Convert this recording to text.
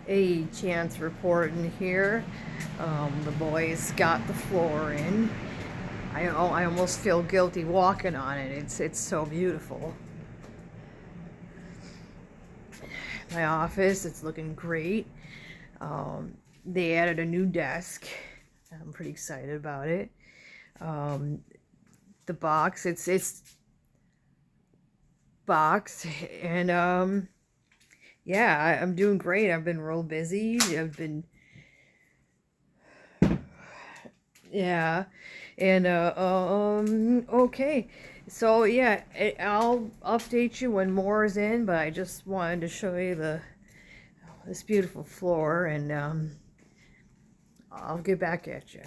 A chance report in here. The boys got the floor in. I almost feel guilty walking on it. It's so beautiful. My office, it's looking great. They added a new desk. I'm pretty excited about it. The box, it's boxed, and yeah, I'm doing great. I've been real busy. Yeah, and okay. So yeah, I'll update you when more is in, but I just wanted to show you this beautiful floor, and I'll get back at you.